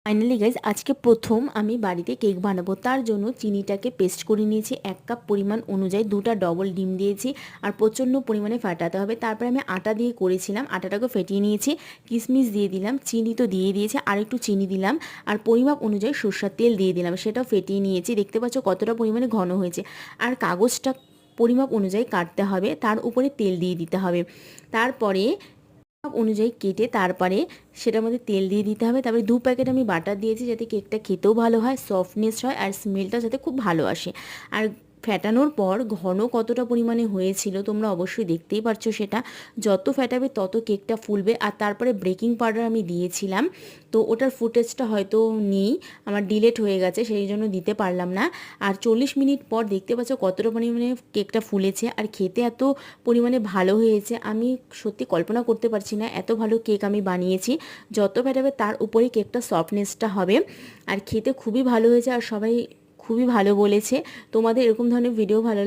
Finally guys আজকে প্রথম আমি বাড়িতে কেক বানাবো। তার জন্য চিনিটাকে পেস্ট করে নিয়েছি, 1 কাপ পরিমাণ অনুযায়ী 2টা ডবল ডিম দিয়েছি আর প্রচণ্ড পরিমাণে ফাটাতে হবে। তারপরে আমি আটা দিয়ে করেছিলাম, আটাটাকে ফেটিয়ে নিয়েছি, কিশমিশ দিয়ে দিলাম, চিনি তো দিয়ে দিয়েছি, আর একটু চিনি দিলাম আর পরিমাপ অনুযায়ী সরষের তেল দিয়ে দিলাম, সেটাও ফেটিয়ে নিয়েছি। দেখতে পাচ্ছ কতটা পরিমাণে ঘন হয়েছে। আর কাগজটা পরিমাপ অনুযায়ী কাটতে হবে, তার উপরে তেল দিয়ে দিতে হবে। তারপরে অনুযায়ী কেটে তারপরে সেটার মধ্যে তেল দিয়ে দিতে হবে। তারপরে 2 প্যাকেট আমি বাটার দিয়েছি যাতে কেকটা খেতেও ভালো হয়, সফটনেস হয় আর স্মেলটা যাতে খুব ভালো আসে। আর ফেটানোর পর ঘন কতটা পরিমাণে হয়েছিল তোমরা অবশ্যই দেখতেই পারছো। সেটা যত ফেটাবে তত কেকটা ফুলবে। আর তারপরে বেকিং পাউডার আমি দিয়েছিলাম, তো ওটার ফুটেজটা হয়তো নেই, আমার ডিলেট হয়ে গেছে, সেই জন্য দিতে পারলাম না। আর 40 মিনিট পর দেখতে পাচ্ছ কতটা পরিমাণে কেকটা ফুলেছে আর খেতে এত পরিমাণে ভালো হয়েছে। আমি সত্যি কল্পনা করতে পারছি না এত ভালো কেক আমি বানিয়েছি। যত ফেটাবে তার উপরেই কেকটা সফটনেসটা হবে। আর খেতে খুবই ভালো হয়েছে আর সবাই খুবই ভালো বলেছে। তোমাদের এরকম ধরনের ভিডিও ভালো